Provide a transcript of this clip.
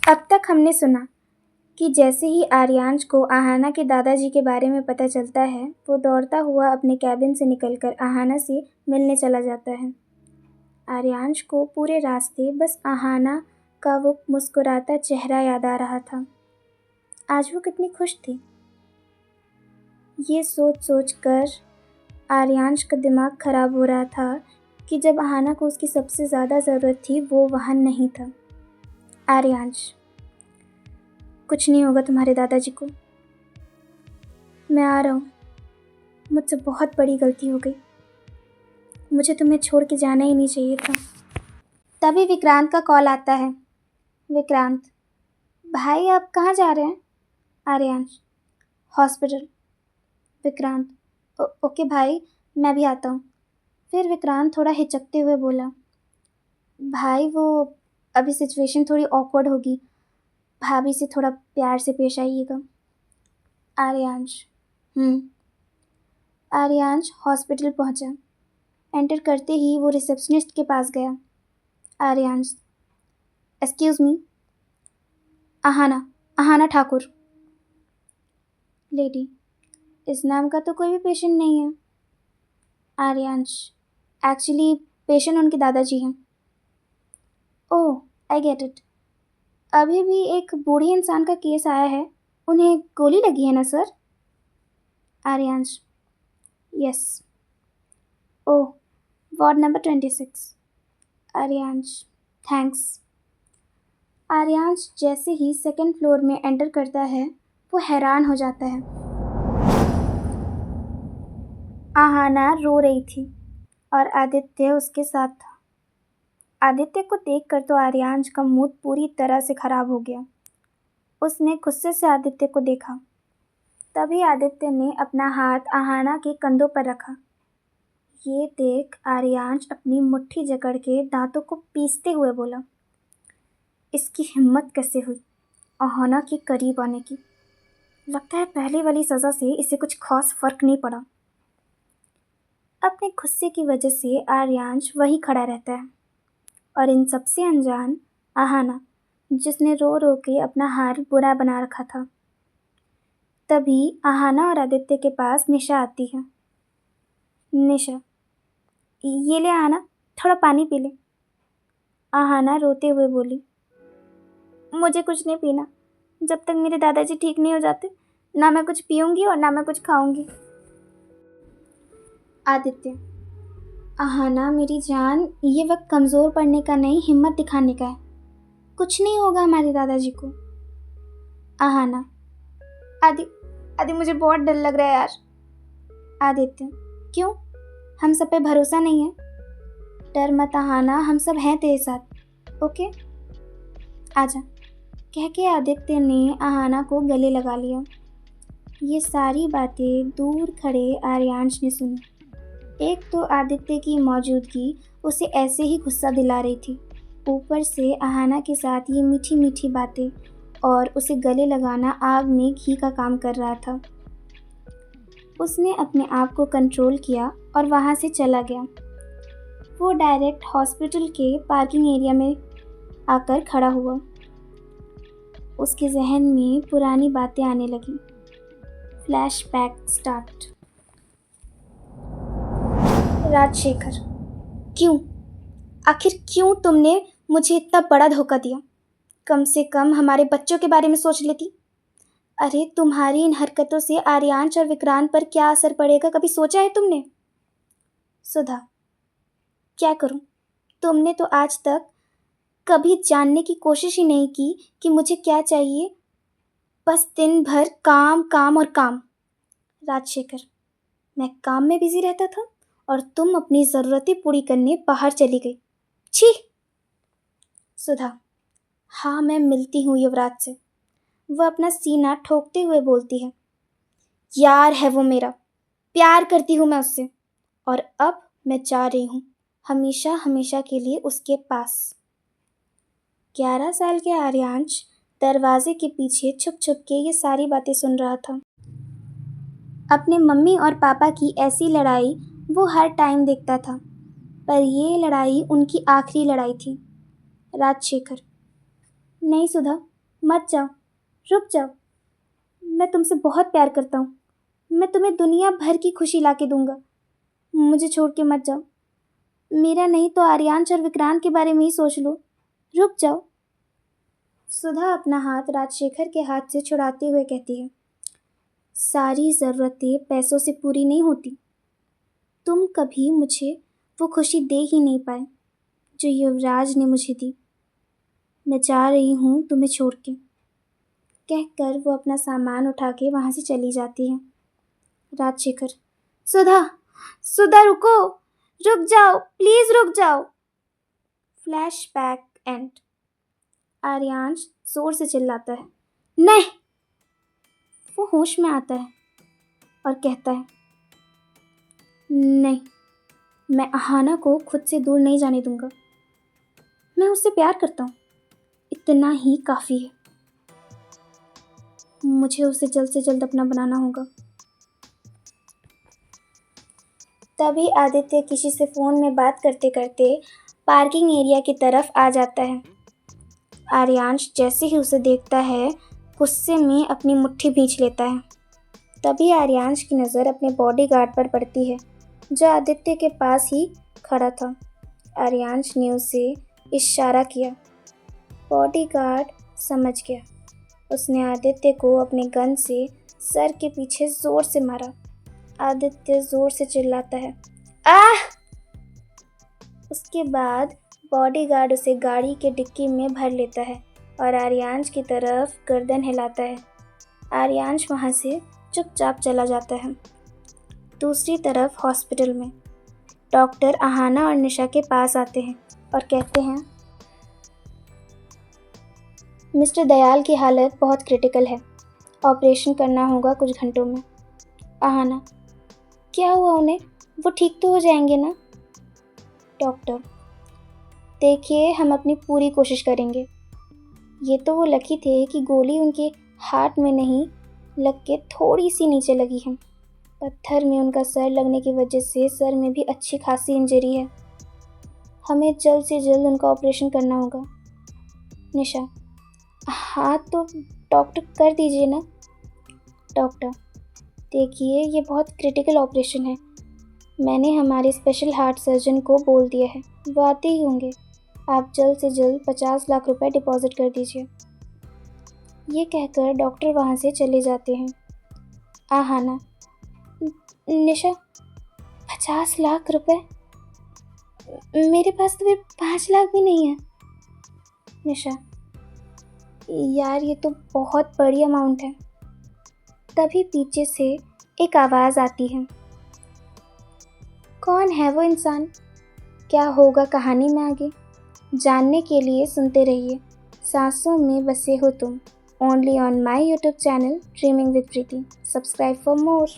अब तक हमने सुना कि जैसे ही आर्यांश को आहाना के दादाजी के बारे में पता चलता है, वो दौड़ता हुआ अपने कैबिन से निकलकर आहाना से मिलने चला जाता है। आर्यांश को पूरे रास्ते बस आहाना का वो मुस्कुराता चेहरा याद आ रहा था। आज वो कितनी खुश थी। ये सोच सोच कर आर्यांश का दिमाग खराब हो रहा था कि जब आहाना को उसकी सबसे ज़्यादा ज़रूरत थी वो वहाँ नहीं था। आर्यांश, कुछ नहीं होगा तुम्हारे दादाजी को। मैं आ रहा हूँ। मुझसे बहुत बड़ी गलती हो गई। मुझे तुम्हें छोड़ के जाना ही नहीं चाहिए था। तभी विक्रांत का कॉल आता है। विक्रांत, भाई आप कहाँ जा रहे हैं? आर्यांश, हॉस्पिटल। विक्रांत, ओके भाई, मैं भी आता हूँ। फिर विक्रांत थोड़ा हिचकते हुए बोला, भाई वो अभी सिचुएशन थोड़ी ऑकवर्ड होगी, भाभी से थोड़ा प्यार से पेश आइएगा। आर्यांश, आर्यांश हॉस्पिटल पहुंचा। एंटर करते ही वो रिसेप्शनिस्ट के पास गया। Aryansh, excuse me. Aahana Thakur. Lady, इस नाम का तो कोई भी पेशेंट नहीं है। आर्यांश, एक्चुअली पेशेंट उनके दादाजी हैं। ओह, आई गेट इट। अभी भी एक बूढ़े इंसान का केस आया है, उन्हें गोली लगी है ना सर? आर्यांश, यस। ओह, ward number 26। Aaryansh, thanks. Aaryansh जैसे ही सेकंड फ्लोर में एंटर करता है, वो हैरान हो जाता है। आहाना रो रही थी और आदित्य उसके साथ था। आदित्य को देखकर तो आर्यांश का मूड पूरी तरह से खराब हो गया। उसने गुस्से से आदित्य को देखा। तभी आदित्य ने अपना हाथ आहाना के कंधों पर रखा। ये देख आर्यांश अपनी मुट्ठी जकड़ के दांतों को पीसते हुए बोला, इसकी हिम्मत कैसे हुई आहाना के करीब आने की? लगता है पहले वाली सज़ा से इसे कुछ खास फर्क नहीं पड़ा। अपने गुस्से की वजह से आर्यांश वहीं खड़ा रहता है और इन सबसे अनजान आहाना, जिसने रो रो के अपना हाल बुरा बना रखा था। तभी आहाना और आदित्य के पास निशा आती है। निशा, ये ले आहाना, थोड़ा पानी पी ले। आहाना रोते हुए बोली, मुझे कुछ नहीं पीना। जब तक मेरे दादाजी ठीक नहीं हो जाते, ना मैं कुछ पीऊँगी और ना मैं कुछ खाऊँगी। आदित्य, आहाना मेरी जान, ये वक्त कमज़ोर पड़ने का नहीं, हिम्मत दिखाने का है। कुछ नहीं होगा हमारे दादाजी को। आहाना, आदि मुझे बहुत डर लग रहा है यार। आदित्य, क्यों? हम सब पे भरोसा नहीं है? डर मत आहाना, हम सब हैं तेरे साथ, ओके? आजा, कह के आदित्य ने आहाना को गले लगा लिया। ये सारी बातें दूर खड़े आर्यांश ने सुनी। एक तो आदित्य की मौजूदगी उसे ऐसे ही गुस्सा दिला रही थी, ऊपर से आहाना के साथ ये मीठी मीठी बातें और उसे गले लगाना आग में घी का काम कर रहा था। उसने अपने आप को कंट्रोल किया और वहाँ से चला गया। वो डायरेक्ट हॉस्पिटल के पार्किंग एरिया में आकर खड़ा हुआ। उसके जहन में पुरानी बातें आने लगी। Flashback start. राजशेखर, क्यों? आखिर क्यों तुमने मुझे इतना बड़ा धोखा दिया? कम से कम हमारे बच्चों के बारे में सोच लेती। अरे तुम्हारी इन हरकतों से आर्यांश और विक्रांत पर क्या असर पड़ेगा, कभी सोचा है तुमने? सुधा, क्या करूं? तुमने तो आज तक कभी जानने की कोशिश ही नहीं की कि मुझे क्या चाहिए। बस दिन भर काम काम और काम। राजशेखर, मैं काम में बिजी रहता था और तुम अपनी ज़रूरतें पूरी करने बाहर चली गई। छी! सुधा, हाँ मैं मिलती हूँ युवराज से। वह अपना सीना ठोकते हुए बोलती है, यार है वो मेरा, प्यार करती हूँ मैं उससे, और अब मैं जा रही हूँ हमेशा हमेशा के लिए उसके पास। 11 साल के आर्यांश दरवाजे के पीछे छुप छुप के ये सारी बातें सुन रहा था। अपने मम्मी और पापा की ऐसी लड़ाई वो हर टाइम देखता था, पर ये लड़ाई उनकी आखिरी लड़ाई थी। राजशेखर, नहीं सुधा, मत जाओ, रुक जाओ। मैं तुमसे बहुत प्यार करता हूँ। मैं तुम्हें दुनिया भर की खुशी ला के दूंगा। मुझे छोड़ के मत जाओ। मेरा नहीं तो आर्यांश और विक्रांत के बारे में ही सोच लो। रुक जाओ। सुधा अपना हाथ राजशेखर के हाथ से छुड़ाते हुए कहती है, सारी ज़रूरतें पैसों से पूरी नहीं होती। तुम कभी मुझे वो खुशी दे ही नहीं पाए जो युवराज ने मुझे दी। मैं जा रही हूँ तुम्हें छोड़ के, कहकर वो अपना सामान उठा के वहाँ से चली जाती है। राजशेखर, सुधा, सुधा रुको, रुक जाओ, प्लीज़ रुक जाओ। Flashback and. आर्यांश जोर से चिल्लाता है, नहीं। वो होश में आता है और कहता है, नहीं, मैं अहाना को खुद से दूर नहीं जाने दूंगा। मैं उससे प्यार करता हूँ, इतना ही काफ़ी है। मुझे उसे जल्द से जल्द अपना बनाना होगा। तभी आदित्य किसी से फ़ोन में बात करते करते पार्किंग एरिया की तरफ आ जाता है। आर्यांश जैसे ही उसे देखता है, गुस्से में अपनी मुट्ठी भींच लेता है। तभी आर्यांश की नज़र अपने बॉडीगार्ड पर पड़ती है, जो आदित्य के पास ही खड़ा था। आर्यांश ने उसे इशारा किया। बॉडीगार्ड समझ गया। उसने आदित्य को अपने गन से सर के पीछे ज़ोर से मारा। आदित्य ज़ोर से चिल्लाता है, आह! उसके बाद बॉडीगार्ड उसे गाड़ी के डिक्की में भर लेता है और आर्यांश की तरफ गर्दन हिलाता है। आर्यांश वहाँ से चुपचाप चला जाता है। दूसरी तरफ हॉस्पिटल में डॉक्टर अहाना और निशा के पास आते हैं और कहते हैं, मिस्टर दयाल की हालत बहुत क्रिटिकल है। ऑपरेशन करना होगा कुछ घंटों में। अहाना, क्या हुआ उन्हें? वो ठीक तो हो जाएंगे ना? डॉक्टर, देखिए, हम अपनी पूरी कोशिश करेंगे। ये तो वो लकी थे कि गोली उनके हार्ट में नहीं लग के थोड़ी सी नीचे लगी है। पत्थर में उनका सर लगने की वजह से सर में भी अच्छी खासी इंजरी है। हमें जल्द से जल्द उनका ऑपरेशन करना होगा। निशा, हाँ तो डॉक्टर कर दीजिए ना। डॉक्टर, देखिए, ये बहुत क्रिटिकल ऑपरेशन है। मैंने हमारे स्पेशल हार्ट सर्जन को बोल दिया है, वो आते ही होंगे। आप जल्द से जल्द 50 लाख रुपए डिपॉजिट कर दीजिए। ये कहकर डॉक्टर वहाँ से चले जाते हैं। आहाना, निशा, 50 लाख रुपए? मेरे पास तो 5 लाख भी नहीं है। निशा, यार ये तो बहुत बड़ी अमाउंट है। तभी पीछे से एक आवाज़ आती है। कौन है वो इंसान? क्या होगा कहानी में आगे? जानने के लिए सुनते रहिए सांसों में बसे हो तुम, only on my YouTube channel dreaming with Preeti. Subscribe for more.